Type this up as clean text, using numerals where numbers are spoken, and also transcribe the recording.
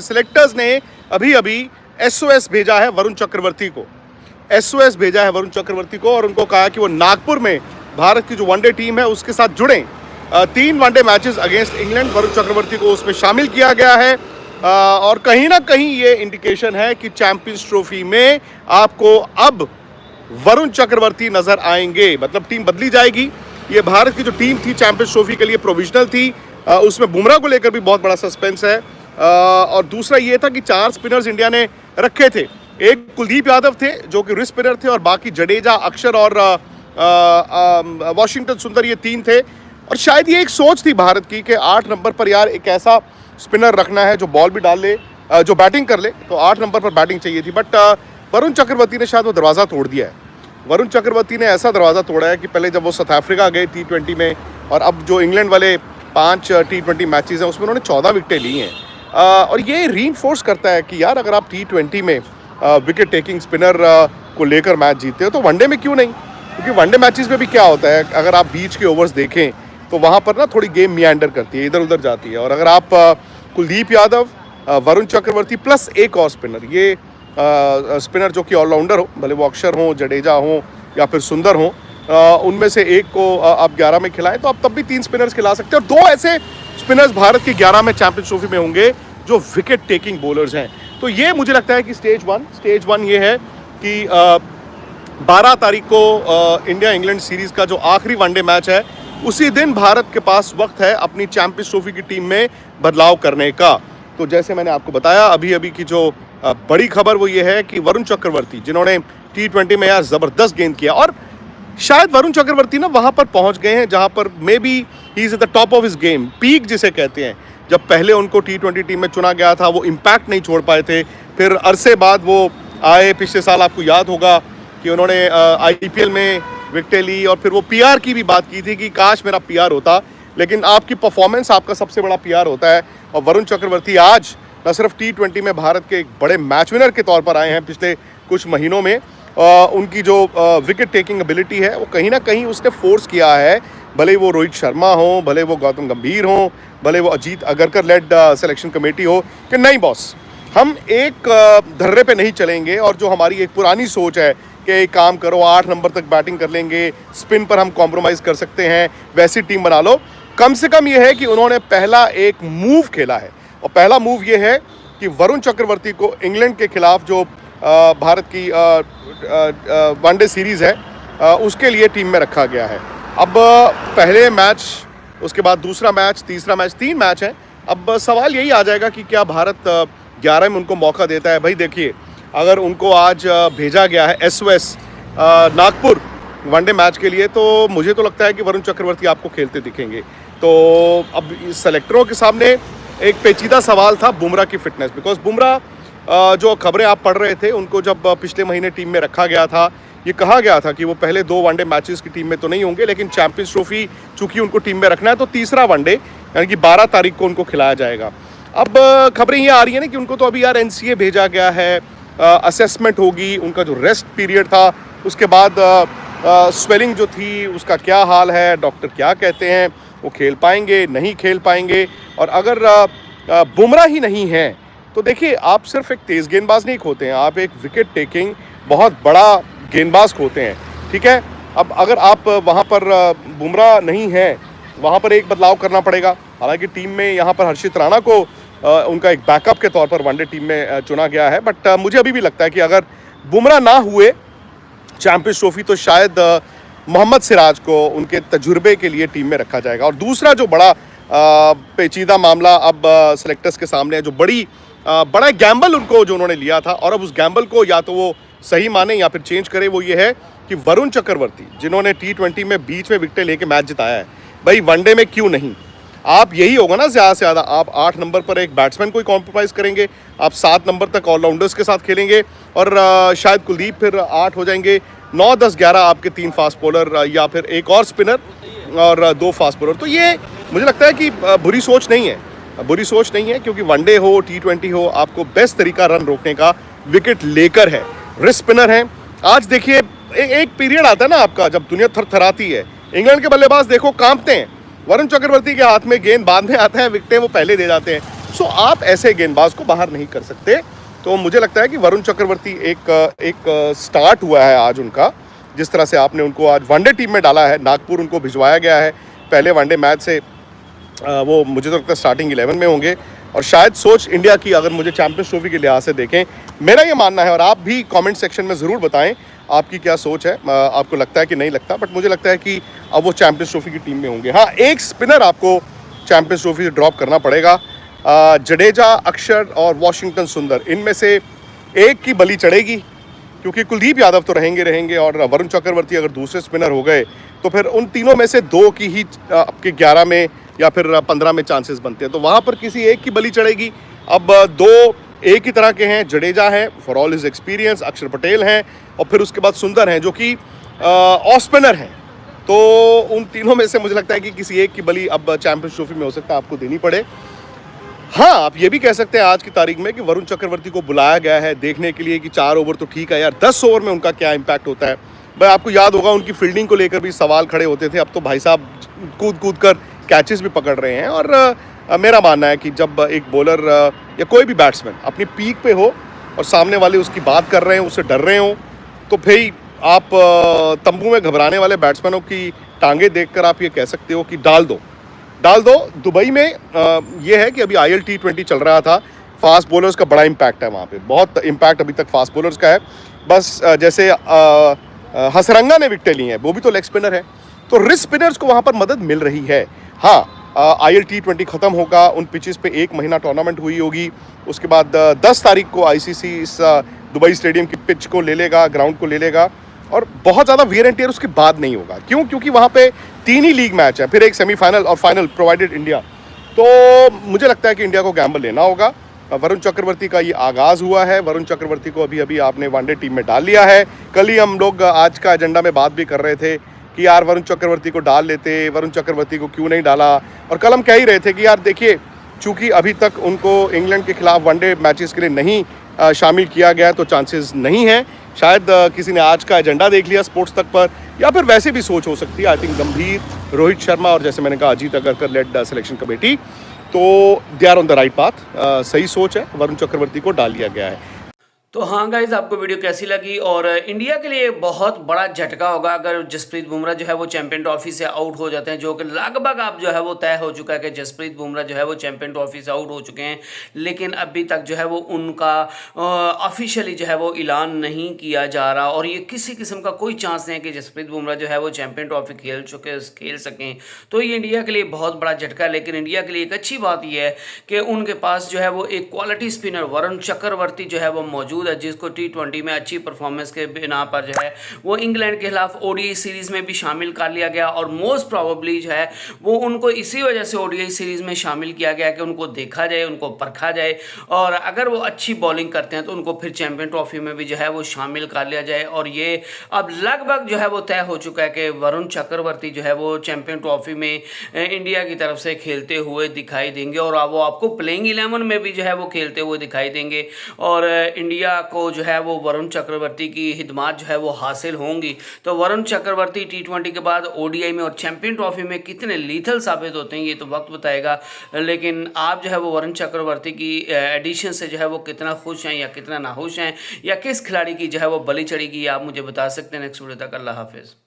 Selectors ने अभी अभी एसओएस भेजा है वरुण चक्रवर्ती को। एसओएस भेजा है वरुण चक्रवर्ती को और उनको कहा कि वो नागपुर में भारत की जो वनडे टीम है उसके साथ जुड़ें। 3 one day matches against England, Varun Chakravarthy को उसमें शामिल किया गया है। और कहीं ना कहीं ये इंडिकेशन है कि चैंपियंस ट्रॉफी में आपको अब वरुण चक्रवर्ती नजर आएंगे, मतलब टीम बदली जाएगी। ये भारत की जो टीम थी चैंपियंस ट्रॉफी के लिए प्रोविजनल थी, उसमें बुमराह को लेकर भी बहुत बड़ा सस्पेंस है। और दूसरा ये था कि 4 स्पिनर्स इंडिया ने रखे थे। एक कुलदीप यादव थे जो कि रिस्ट स्पिनर थे और बाकी जडेजा, अक्षर और वॉशिंगटन सुंदर, ये 3 थे। और शायद ये एक सोच थी भारत की कि 8 नंबर पर यार एक ऐसा स्पिनर रखना है जो बॉल भी डाल ले, जो बैटिंग कर ले, तो 8 नंबर पर बैटिंग चाहिए थी। बट वरुण चक्रवर्ती ने शायद वो दरवाज़ा तोड़ दिया है। वरुण चक्रवर्ती ने ऐसा दरवाज़ा तोड़ा है कि पहले जब वो साउथ अफ्रीका गए T20 में, और अब जो इंग्लैंड वाले 5 T20 मैचेस हैं उसमें उन्होंने 14 विकेटें ली हैं। और ये रीइंफोर्स करता है कि यार अगर आप T20 में विकेट टेकिंग स्पिनर को लेकर मैच जीतते हो तो वनडे में क्यों नहीं। क्योंकि वनडे मैचेस में भी क्या होता है, अगर आप बीच के ओवर्स देखें तो वहाँ पर ना थोड़ी गेम मियांडर करती है, इधर उधर जाती है। और अगर आप कुलदीप यादव, वरुण चक्रवर्ती प्लस एक और स्पिनर, ये स्पिनर जो कि ऑलराउंडर हो, भले वो अक्षर हो, जडेजा हो या फिर सुंदर हो, उनमें से एक को आप 11 में खिलाएं तो आप तब भी 3 स्पिनर्स खिला सकते हैं। और 2 ऐसे स्पिनर्स भारत के 11 में चैंपियंस ट्रॉफी में होंगे जो विकेट टेकिंग बॉलर्स हैं। तो ये मुझे लगता है कि स्टेज वन ये है कि 12 तारीख को इंडिया इंग्लैंड सीरीज़ का जो आखिरी वनडे मैच है, उसी दिन भारत के पास वक्त है अपनी चैंपियंस ट्रॉफी की टीम में बदलाव करने का। तो जैसे मैंने आपको बताया, अभी की जो बड़ी खबर वो ये है कि वरुण चक्रवर्ती, जिन्होंने T20 में यार ज़बरदस्त गेंद किया, और शायद वरुण चक्रवर्ती ना वहाँ पर पहुँच गए हैं जहाँ पर may be he is at the top of his game, peak जिसे कहते हैं। जब पहले उनको T20 टीम में चुना गया था वो इम्पैक्ट नहीं छोड़ पाए थे, फिर अरसे बाद वो आए। पिछले साल आपको याद होगा कि उन्होंने IPL में विकेटें ली, और फिर वो PR की भी बात की थी कि काश मेरा PR होता, लेकिन आपकी परफॉर्मेंस आपका सबसे बड़ा PR होता है। और वरुण चक्रवर्ती आज न सिर्फ T20 में भारत के एक बड़े मैच विनर के तौर पर आए हैं पिछले कुछ महीनों में, उनकी जो विकेट टेकिंग एबिलिटी है वो कहीं ना कहीं उसने फोर्स किया है। भले वो रोहित शर्मा हो, भले वो गौतम गंभीर हो, भले वो Ajit Agarkar led selection committee हो, कि नहीं बॉस, हम एक धर्रे पे नहीं चलेंगे। और जो हमारी एक पुरानी सोच है कि एक काम करो 8 नंबर तक बैटिंग कर लेंगे, स्पिन पर हम कॉम्प्रोमाइज़ कर सकते हैं, वैसी टीम बना लो। कम से कम ये है कि उन्होंने पहला एक मूव खेला है, और पहला मूव ये है कि वरुण चक्रवर्ती को इंग्लैंड के खिलाफ जो भारत की वनडे सीरीज़ है उसके लिए टीम में रखा गया है। अब पहले मैच, उसके बाद दूसरा मैच, तीसरा मैच, 3 मैच हैं। अब सवाल यही आ जाएगा कि क्या भारत 11 में उनको मौका देता है। भाई देखिए, अगर उनको आज भेजा गया है SOS नागपुर वनडे मैच के लिए, तो मुझे तो लगता है कि वरुण चक्रवर्ती आपको खेलते दिखेंगे। तो अब सेलेक्टरों के सामने एक पेचीदा सवाल था बुमराह की फिटनेस, बिकॉज बुमराह जो खबरें आप पढ़ रहे थे उनको जब पिछले महीने टीम में रखा गया था, ये कहा गया था कि वो पहले 2 वनडे मैचेस की टीम में तो नहीं होंगे, लेकिन चैंपियंस ट्रॉफी चूंकि उनको टीम में रखना है तो तीसरा वनडे यानी कि 12 तारीख को उनको खिलाया जाएगा। अब खबरें ये आ रही है ना कि उनको तो अभी यार NCA भेजा गया है, असेसमेंट होगी, उनका जो रेस्ट पीरियड था उसके बाद स्वेलिंग जो थी उसका क्या हाल है, डॉक्टर क्या कहते हैं, वो खेल पाएंगे नहीं खेल पाएंगे। और अगर बुमराह ही नहीं है तो देखिए, आप सिर्फ एक तेज़ गेंदबाज नहीं खोते हैं, आप एक विकेट टेकिंग बहुत बड़ा गेंदबाज खोते हैं, ठीक है। अब अगर आप वहाँ पर बुमराह नहीं है, वहाँ पर एक बदलाव करना पड़ेगा। हालांकि टीम में यहाँ पर हर्षित राणा को उनका एक बैकअप के तौर पर वनडे टीम में चुना गया है। बट मुझे अभी भी लगता है कि अगर बुमराह ना हुए चैंपियंस ट्रॉफी तो शायद मोहम्मद सिराज को उनके तजुर्बे के लिए टीम में रखा जाएगा। और दूसरा जो बड़ा पेचीदा मामला अब सेलेक्टर्स के सामने है, जो बड़ा गैम्बल उनको जो उन्होंने लिया था, और अब उस गैम्बल को या तो वो सही माने या फिर चेंज करे, वो ये है कि वरुण चक्रवर्ती जिन्होंने T20 में बीच में विकेटें लेके मैच जिताया है, भाई वनडे में क्यों नहीं। आप यही होगा ना ज़्यादा से ज़्यादा, आप 8 नंबर पर एक बैट्समैन को ही कॉम्प्रोमाइज़ करेंगे, आप 7 नंबर तक ऑलराउंडर्स के साथ खेलेंगे, और शायद कुलदीप फिर 8 हो जाएंगे, 9, 10, 11 आपके 3 फास्ट बॉलर या फिर एक और स्पिनर और 2 फास्ट बॉलर। तो ये मुझे लगता है कि बुरी सोच नहीं है, क्योंकि वनडे हो T20 हो, आपको बेस्ट तरीका रन रोकने का विकेट लेकर है। रिस्ट स्पिनर हैं। आज देखिए एक पीरियड आता है ना आपका जब दुनिया थरथराती है, इंग्लैंड के बल्लेबाज देखो कांपते हैं, वरुण चक्रवर्ती के हाथ में गेंद बांधने आता है, विकेटें वो पहले दे जाते हैं। सो आप ऐसे गेंदबाज को बाहर नहीं कर सकते। तो मुझे लगता है कि वरुण चक्रवर्ती एक स्टार्ट हुआ है आज उनका, जिस तरह से आपने उनको आज वनडे टीम में डाला है, नागपुर उनको भिजवाया गया है पहले वनडे मैच से, वो मुझे तो लगता है स्टार्टिंग 11 में होंगे। और शायद सोच इंडिया की अगर मुझे चैंपियंस ट्रॉफी के लिहाज से देखें, मेरा ये मानना है, और आप भी कमेंट सेक्शन में ज़रूर बताएं आपकी क्या सोच है, आपको लगता है कि नहीं लगता, बट मुझे लगता है कि अब वो चैंपियंस ट्रॉफी की टीम में होंगे। हाँ, एक स्पिनर आपको चैंपियंस ट्रॉफी से ड्रॉप करना पड़ेगा, जडेजा, अक्षर और वॉशिंगटन सुंदर, इनमें से एक की बलि चढ़ेगी, क्योंकि कुलदीप यादव तो रहेंगे और वरुण चक्रवर्ती अगर दूसरे स्पिनर हो गए तो फिर उन तीनों में से दो की ही आपके 11 में या फिर 15 में चांसेस बनते हैं, तो वहाँ पर किसी एक की बलि चढ़ेगी। अब दो एक ही तरह के हैं, जडेजा है फॉर ऑल हिज एक्सपीरियंस, अक्षर पटेल हैं, और फिर उसके बाद सुंदर हैं जो कि ऑफ स्पिनर हैं। तो उन तीनों में से मुझे लगता है कि किसी एक की बलि अब चैंपियंस ट्रॉफी में हो सकता है आपको देनी पड़े। हाँ, आप ये भी कह सकते हैं आज की तारीख में कि वरुण चक्रवर्ती को बुलाया गया है देखने के लिए कि 4 ओवर तो ठीक है यार, 10 ओवर में उनका क्या इम्पैक्ट होता है। भाई आपको याद होगा उनकी फील्डिंग को लेकर भी सवाल खड़े होते थे, अब तो भाई साहब कूद कर कैचेस भी पकड़ रहे हैं। और मेरा मानना है कि जब एक बॉलर या कोई भी बैट्समैन अपनी पीक पे हो और सामने वाले उसकी बात कर रहे हैं, उससे डर रहे हो, तो फिर आप तंबू में घबराने वाले बैट्समैनों की टांगें देखकर आप ये कह सकते हो कि डाल दो। दुबई में ये है कि अभी IL T20 चल रहा था, फास्ट बॉलर्स का बड़ा इम्पैक्ट है वहाँ पे, बहुत इम्पैक्ट अभी तक फास्ट बॉलर्स का है। बस जैसे हसरंगा ने विकेटें ली हैं, वो भी तो लेग स्पिनर है, तो रिस्ट स्पिनर्स को वहाँ पर मदद मिल रही है। हाँ, IL T20 ख़त्म होगा, उन पिचेस पे 1 महीना टूर्नामेंट हुई होगी, उसके बाद 10 तारीख को ICC इस दुबई स्टेडियम की पिच को ले लेगा, ग्राउंड को ले लेगा, और बहुत ज़्यादा वियर एंड टियर उसके बाद नहीं होगा। क्यों? क्योंकि वहाँ पे 3 ही लीग मैच है, फिर एक सेमीफाइनल और फाइनल प्रोवाइडेड इंडिया। तो मुझे लगता है कि इंडिया को गैम्बल लेना होगा। वरुण चक्रवर्ती का ये आगाज़ हुआ है, वरुण चक्रवर्ती को अभी आपने वनडे टीम में डाल लिया है। कल ही हम लोग आज का एजेंडा में बात भी कर रहे थे कि यार वरुण चक्रवर्ती को डाल लेते, वरुण चक्रवर्ती को क्यों नहीं डाला। और कल हम कह ही रहे थे कि यार देखिए, चूँकि अभी तक उनको इंग्लैंड के खिलाफ वनडे मैचेस के लिए नहीं शामिल किया गया, तो चांसेस नहीं हैं। शायद किसी ने आज का एजेंडा देख लिया स्पोर्ट्स तक पर, या फिर वैसे भी सोच हो सकती है। आई थिंक गंभीर, रोहित शर्मा और जैसे मैंने कहा Ajit Agarkar led selection committee, तो they are on the right path. सही सोच है, वरुण चक्रवर्ती को डाल दिया गया है। तो हाँ गाइज, आपको वीडियो कैसी लगी? और इंडिया के लिए बहुत बड़ा झटका होगा अगर जसप्रीत बुमराह जो है वो चैंपियन ट्रॉफी से आउट हो जाते हैं, जो कि लगभग अब जो है वो तय हो चुका है कि जसप्रीत बुमराह जो है वो चैंपियन ट्रॉफी से आउट हो चुके हैं। लेकिन अभी तक जो है वो उनका ऑफिशियली जो है वो ऐलान नहीं किया जा रहा, और ये किसी किस्म का कोई चांस नहीं है कि जसप्रीत बुमराह जो है वो चैंपियन ट्रॉफी खेल सकें। तो ये इंडिया के लिए बहुत बड़ा झटका है। लेकिन इंडिया के लिए एक अच्छी बात यह है कि उनके पास जो है वो एक क्वालिटी स्पिनर वरुण चक्रवर्ती जो है वो मौजूद है, जिसको T20 में अच्छी परफॉर्मेंस के बिना पर जो है वो इंग्लैंड के खिलाफ ODI सीरीज में भी शामिल कर लिया गया। और मोस्ट प्रॉबेबली जो है वो उनको इसी वजह से ODI सीरीज में शामिल किया गया कि उनको देखा जाए, उनको परखा जाए, और अगर वो अच्छी बॉलिंग करते हैं तो उनको फिर चैंपियन ट्रॉफी में भी जो है वो शामिल कर लिया जाए। और ये अब लगभग जो है वो तय हो चुका है कि वरुण चक्रवर्ती जो है वो चैंपियन ट्रॉफी में इंडिया की तरफ से खेलते हुए दिखाई देंगे, और वो आपको प्लेइंग 11 में भी जो है वो खेलते हुए दिखाई देंगे। और इंडिया को जो है वो वरुण चक्रवर्ती की हिदमात जो है वो हासिल होंगी। तो वरुण चक्रवर्ती T20 के बाद ODI में और चैंपियन ट्रॉफी में कितने लीथल साबित होते हैं ये तो वक्त बताएगा। लेकिन आप जो है वो वरुण चक्रवर्ती की एडिशन से जो है वो कितना खुश हैं या कितना नाखुश हैं, या किस खिलाड़ी की जो है वो बलि चढ़ेगी, आप मुझे बता सकते हैं। नेक्स्ट वीडियो तक अल्लाह हाफिज़।